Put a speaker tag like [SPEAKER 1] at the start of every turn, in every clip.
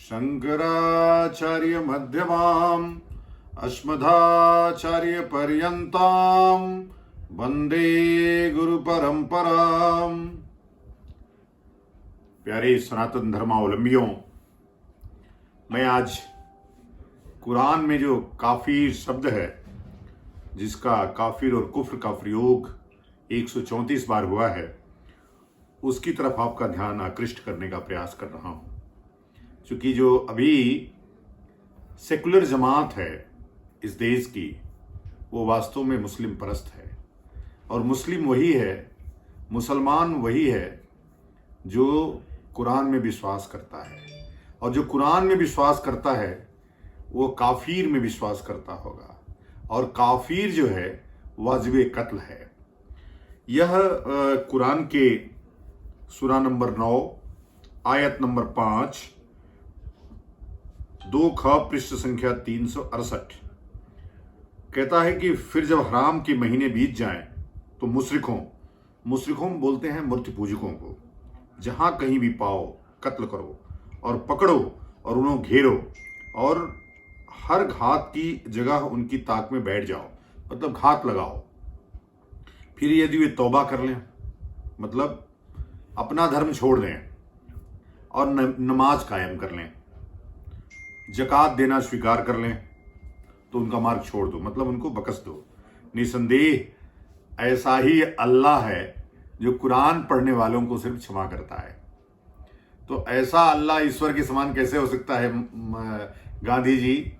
[SPEAKER 1] शंकराचार्य मध्यमाम् अस्मदाचार्य पर्यन्ताम् वंदे गुरु परंपराम्। प्यारे सनातन धर्मावलंबियों, मैं आज कुरान में जो काफिर शब्द है, जिसका काफिर और कुफ्र का प्रयोग 134 बार हुआ है, उसकी तरफ आपका ध्यान आकृष्ट करने का प्रयास कर रहा हूं। क्योंकि जो अभी सेकुलर जमात है इस देश की, वो वास्तव में मुस्लिम परस्त है। और मुस्लिम वही है, मुसलमान वही है जो कुरान में विश्वास करता है। और जो कुरान में विश्वास करता है वो काफिर में विश्वास करता होगा। और काफिर जो है वाजिब कत्ल है। यह कुरान के सूरा नंबर 9 आयत नंबर 5 2 ख पृष्ठ संख्या 368 कहता है कि फिर जब हराम के महीने बीत जाएं तो मुशरिकों बोलते हैं मूर्ति पूजकों को, जहां कहीं भी पाओ कत्ल करो और पकड़ो और उन्हें घेरो और हर घात की जगह उनकी ताक में बैठ जाओ, मतलब घात लगाओ। फिर यदि वे तौबा कर लें, मतलब अपना धर्म छोड़ दें और नमाज कायम कर लें, जकात देना स्वीकार कर लें, तो उनका मार्ग छोड़ दो, मतलब उनको बकस दो। निसंदेह ऐसा ही अल्लाह है जो कुरान पढ़ने वालों को सिर्फ क्षमा करता है। तो ऐसा अल्लाह ईश्वर के समान कैसे हो सकता है? गांधी जी,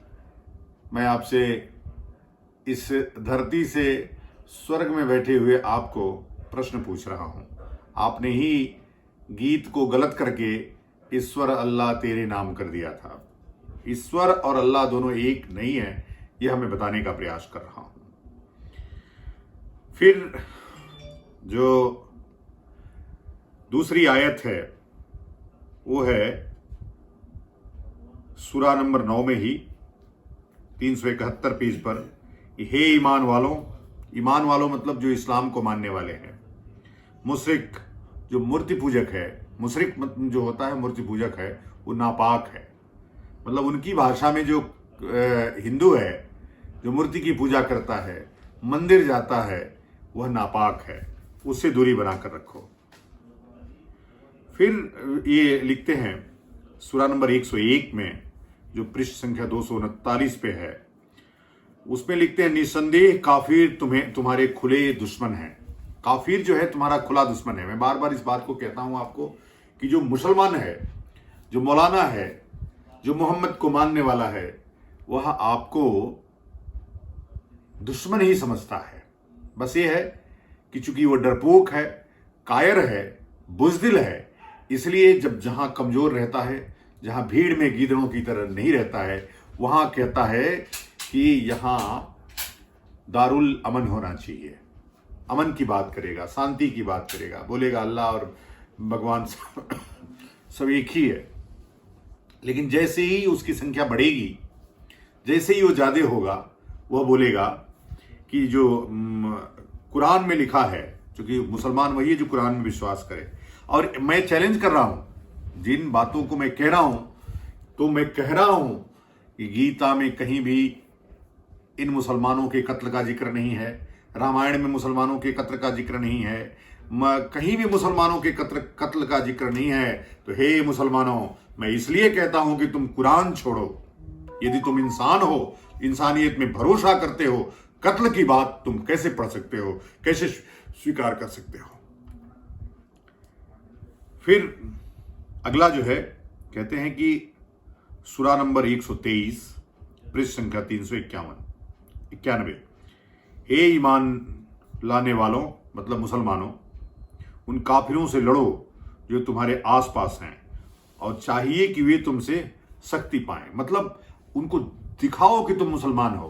[SPEAKER 1] मैं आपसे इस धरती से स्वर्ग में बैठे हुए आपको प्रश्न पूछ रहा हूं। आपने ही गीत को गलत करके ईश्वर अल्लाह तेरे नाम कर दिया था। ईश्वर और अल्लाह दोनों एक नहीं है, यह हमें बताने का प्रयास कर रहा हूं। फिर जो दूसरी आयत है वो है सूरा नंबर 9 में ही 371 पेज पर, हे ईमान वालों मतलब जो इस्लाम को मानने वाले हैं। मुशरिक जो मूर्ति पूजक है, मुशरिक जो होता है मूर्ति पूजक है, वो नापाक है। मतलब उनकी भाषा में जो हिंदू है जो मूर्ति की पूजा करता है, मंदिर जाता है, वह नापाक है, उससे दूरी बनाकर रखो। फिर ये लिखते हैं सूरा नंबर 101 में, जो पृष्ठ संख्या 239 पे है, उसमें लिखते हैं निसंदेह काफिर तुम्हारे खुले दुश्मन हैं। काफिर जो है तुम्हारा खुला दुश्मन है। मैं बार बार इस बात को कहता हूं आपको कि जो मुसलमान है, जो मौलाना है, जो मोहम्मद को मानने वाला है, वह आपको दुश्मन ही समझता है। बस ये है कि चूंकि वो डरपोक है, कायर है, बुज़दिल है, इसलिए जब जहां कमजोर रहता है, जहां भीड़ में गीदड़ों की तरह नहीं रहता है, वहां कहता है कि यहां दारुल अमन होना चाहिए। अमन की बात करेगा, शांति की बात करेगा, बोलेगा अल्लाह और भगवान सब एक ही है। लेकिन जैसे ही उसकी संख्या बढ़ेगी, जैसे ही वो ज्यादा होगा, वह बोलेगा कि जो कुरान में लिखा है, क्योंकि मुसलमान वही है जो कुरान में विश्वास करे। और मैं चैलेंज कर रहा हूं, जिन बातों को मैं कह रहा हूं, तो मैं कह रहा हूं कि गीता में कहीं भी इन मुसलमानों के कत्ल का जिक्र नहीं है, रामायण में मुसलमानों के कत्ल का जिक्र नहीं है, कहीं भी मुसलमानों के कत्ल का जिक्र नहीं है। तो हे मुसलमानों, मैं इसलिए कहता हूं कि तुम कुरान छोड़ो। यदि तुम इंसान हो, इंसानियत में भरोसा करते हो, कत्ल की बात तुम कैसे पढ़ सकते हो, कैसे स्वीकार कर सकते हो? फिर अगला जो है, कहते हैं कि सूरा नंबर 123 पृष्ठ संख्या 391 हे ईमान लाने वालों मतलब मुसलमानों, उन काफिरों से लड़ो जो तुम्हारे आसपास हैं, और चाहिए कि वे तुमसे सख्ती पाएं। मतलब उनको दिखाओ कि तुम मुसलमान हो,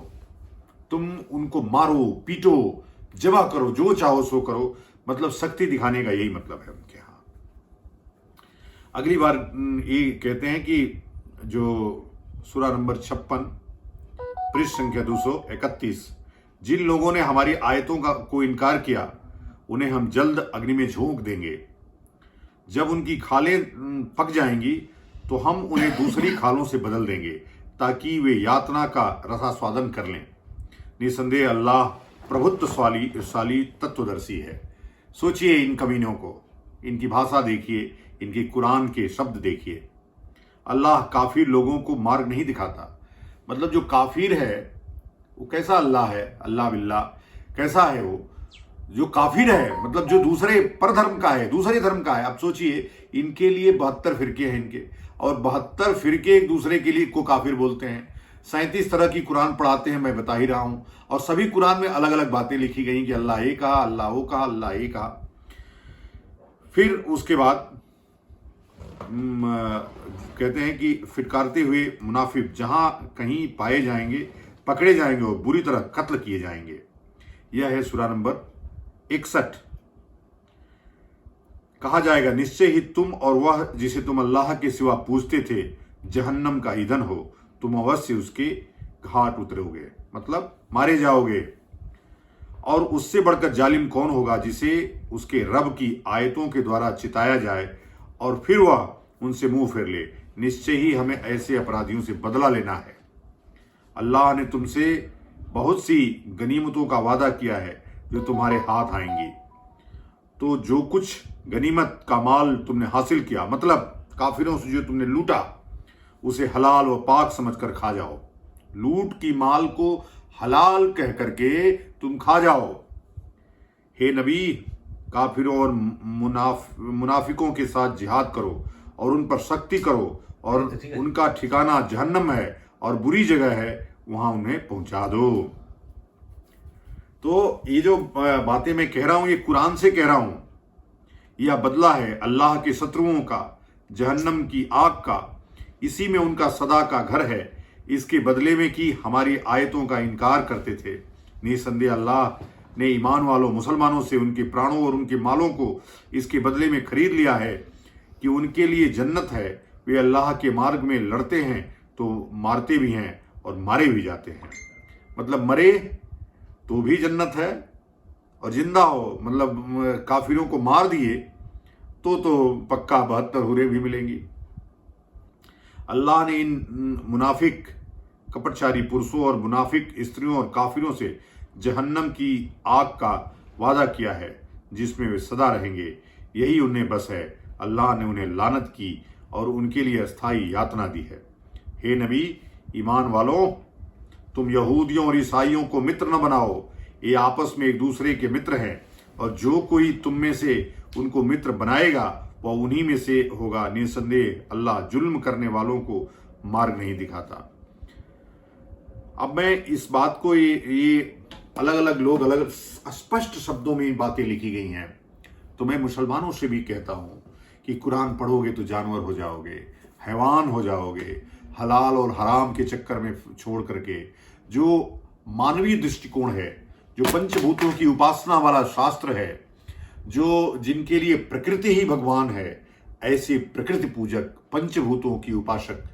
[SPEAKER 1] तुम उनको मारो, पीटो, जबा करो, जो चाहो सो करो, मतलब सख्ती दिखाने का यही मतलब है उनके यहां। अगली बार ये कहते हैं कि जो सूरा नंबर 56 पृष्ठ संख्या 231, जिन लोगों ने हमारी आयतों को इनकार किया, उन्हें हम जल्द अग्नि में झोंक देंगे। जब उनकी खालें पक जाएंगी तो हम उन्हें दूसरी खालों से बदल देंगे ताकि वे यातना का रसास्वादन कर लें। निसंदेह अल्लाह प्रभुत्वशाली तत्वदर्शी है। सोचिए इन कमीनों को, इनकी भाषा देखिए, इनके कुरान के शब्द देखिए। अल्लाह काफिर लोगों को मार्ग नहीं दिखाता। मतलब जो काफिर है वो कैसा अल्लाह है, अल्लाह बिल्ला कैसा है वो जो काफिर है, मतलब जो दूसरे परधर्म का है, दूसरे धर्म का है। आप सोचिए, इनके लिए 72 फिरके हैं इनके, और 72 फिरके एक दूसरे के लिए को काफिर बोलते हैं। 37 तरह की कुरान पढ़ाते हैं, मैं बता ही रहा हूं, और सभी कुरान में अलग अलग बातें लिखी गई कि अल्लाह ये कहा, अल्लाह वो कहा, अल्लाह ये कहा। फिर उसके बाद कहते हैं कि फिटकारते हुए मुनाफिक जहां कहीं पाए जाएंगे पकड़े जाएंगे और बुरी तरह कत्ल किए जाएंगे। यह है सूरा नंबर 61। कहा जाएगा, निश्चय ही तुम और वह जिसे तुम अल्लाह के सिवा पूजते थे जहन्नम का ईंधन हो, तुम अवश्य उसके घाट उतरोगे, मतलब मारे जाओगे। और उससे बढ़कर जालिम कौन होगा जिसे उसके रब की आयतों के द्वारा चिताया जाए और फिर वह उनसे मुंह फेर ले। निश्चय ही हमें ऐसे अपराधियों से बदला लेना है। अल्लाह ने तुमसे बहुत सी गनीमतों का वादा किया है जो तुम्हारे हाथ आएंगी। तो जो कुछ गनीमत का माल तुमने हासिल किया, मतलब काफिरों से जो तुमने लूटा, उसे हलाल व पाक समझकर खा जाओ। लूट की माल को हलाल कह करके तुम खा जाओ। हे नबी, काफिरों और मुनाफिकों के साथ जिहाद करो और उन पर सख्ती करो, और उनका ठिकाना जहन्नम है और बुरी जगह है, वहां उन्हें पहुंचा दो। तो ये जो बातें मैं कह रहा हूं, ये कुरान से कह रहा हूं। यह बदला है अल्लाह के शत्रुओं का, जहन्नम की आग का। इसी में उनका सदा का घर है। इसके बदले में कि हमारी आयतों का इनकार करते थे। निसंदेह अल्लाह ने ईमान वालों मुसलमानों से उनके प्राणों और उनके मालों को इसके बदले में खरीद लिया है कि उनके लिए जन्नत है। वे अल्लाह के मार्ग में लड़ते हैं तो मारते भी हैं और मारे भी जाते हैं। मतलब मरे तो भी जन्नत है, और जिंदा हो मतलब काफिरों को मार दिए तो पक्का 72 हुरे भी मिलेंगी। अल्लाह ने इन मुनाफिक कपटचारी पुरुषों और मुनाफिक स्त्रियों और काफिरों से जहन्नम की आग का वादा किया है जिसमें वे सदा रहेंगे। यही उन्हें बस है। अल्लाह ने उन्हें लानत की और उनके लिए अस्थायी यातना दी है। हे नबी, ईमान वालों, तुम यहूदियों और ईसाइयों को मित्र न बनाओ। ये आपस में एक दूसरे के मित्र हैं, और जो कोई तुम में से उनको मित्र बनाएगा वह उन्हीं में से होगा। निसंदेह अल्लाह जुल्म करने वालों को मार्ग नहीं दिखाता। अब मैं इस बात को ये अलग अलग लोग अलग स्पष्ट शब्दों में बातें लिखी गई हैं, तो मैं मुसलमानों से भी कहता हूं कि कुरान पढ़ोगे तो जानवर हो जाओगे, हैवान हो जाओगे। हलाल और हराम के चक्कर में छोड़ करके जो मानवीय दृष्टिकोण है, जो पंचभूतों की उपासना वाला शास्त्र है, जो जिनके लिए प्रकृति ही भगवान है, ऐसे प्रकृति पूजक पंचभूतों की उपासक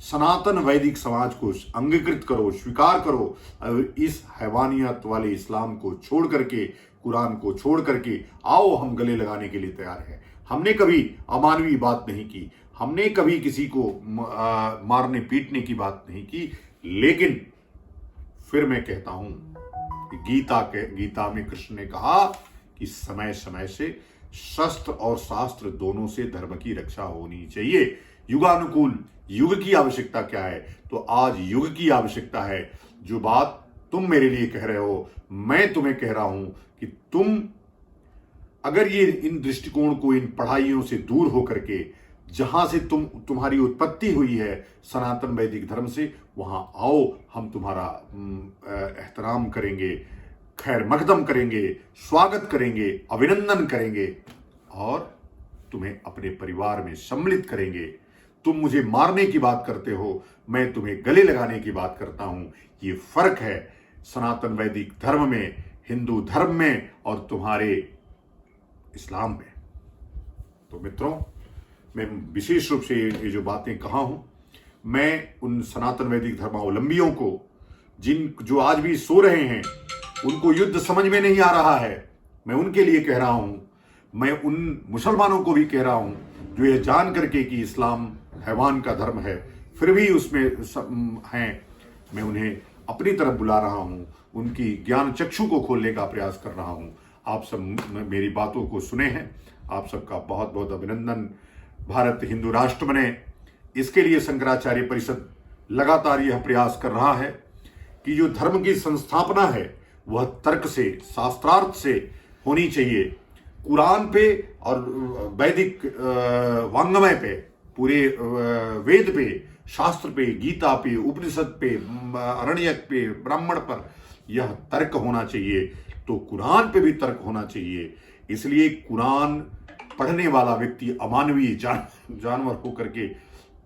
[SPEAKER 1] सनातन वैदिक समाज को अंगीकृत करो, स्वीकार करो, और इस हैवानियत वाले इस्लाम को छोड़ करके, कुरान को छोड़ करके आओ, हम गले लगाने के लिए तैयार हैं। हमने कभी अमानवीय बात नहीं की, हमने कभी किसी को मारने पीटने की बात नहीं की। लेकिन फिर मैं कहता हूं कि गीता में कृष्ण ने कहा कि समय समय से शस्त्र और शास्त्र दोनों से धर्म की रक्षा होनी चाहिए। युगानुकूल युग की आवश्यकता क्या है? तो आज युग की आवश्यकता है। जो बात तुम मेरे लिए कह रहे हो, मैं तुम्हें कह रहा हूं कि तुम अगर ये इन दृष्टिकोण को, इन पढ़ाइयों से दूर होकर के, जहां से तुम्हारी उत्पत्ति हुई है सनातन वैदिक धर्म से, वहां आओ, हम तुम्हारा एहतराम करेंगे, खैर मकदम करेंगे, स्वागत करेंगे, अभिनंदन करेंगे और तुम्हें अपने परिवार में सम्मिलित करेंगे। तुम मुझे मारने की बात करते हो, मैं तुम्हें गले लगाने की बात करता हूं। ये फर्क है सनातन वैदिक धर्म में, हिंदू धर्म में और तुम्हारे इस्लाम में। तो मित्रों, मैं विशेष रूप से ये जो बातें कहा हूं, मैं उन सनातन वैदिक धर्मावलंबियों को, जो आज भी सो रहे हैं, उनको युद्ध समझ में नहीं आ रहा है, मैं उनके लिए कह रहा हूं। मैं उन मुसलमानों को भी कह रहा हूं जो ये जान करके कि इस्लाम हैवान का धर्म है, फिर भी उसमें हैं। मैं उन्हें अपनी तरफ बुला रहा हूं, उनकी ज्ञान चक्षु को खोलने का प्रयास कर रहा हूं। आप सब मेरी बातों को सुने हैं, आप सबका बहुत बहुत अभिनंदन। भारत हिंदू राष्ट्र बने, इसके लिए शंकराचार्य परिषद लगातार यह प्रयास कर रहा है कि जो धर्म की संस्थापना है वह तर्क से, शास्त्रार्थ से होनी चाहिए। कुरान पे और वैदिक वांग्मय पे, पूरे वेद पे, शास्त्र पे, गीता पे, उपनिषद पे, अरण्यक पे, ब्राह्मण पर यह तर्क होना चाहिए। तो कुरान पे भी तर्क होना चाहिए। इसलिए कुरान पढ़ने वाला व्यक्ति अमानवीय जानवर होकर के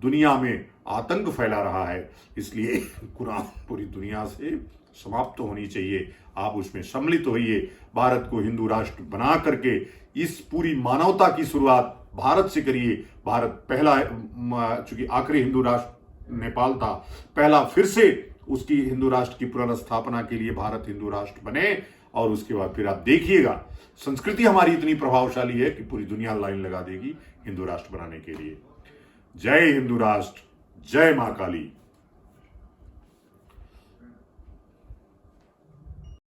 [SPEAKER 1] दुनिया में आतंक फैला रहा है। इसलिए कुरान पूरी दुनिया से समाप्त होनी चाहिए। आप उसमें सम्मिलित होइए। भारत को हिंदू राष्ट्र बना करके इस पूरी मानवता की शुरुआत भारत से करिए। भारत पहला, चूंकि आखिरी हिंदू राष्ट्र नेपाल था, पहला फिर से उसकी हिंदू राष्ट्र की पुनर्स्थापना के लिए भारत हिंदू राष्ट्र बने। और उसके बाद फिर आप देखिएगा, संस्कृति हमारी इतनी प्रभावशाली है कि पूरी दुनिया लाइन लगा देगी हिंदू राष्ट्र बनाने के लिए। जय हिंदू राष्ट्र, जय मां काली।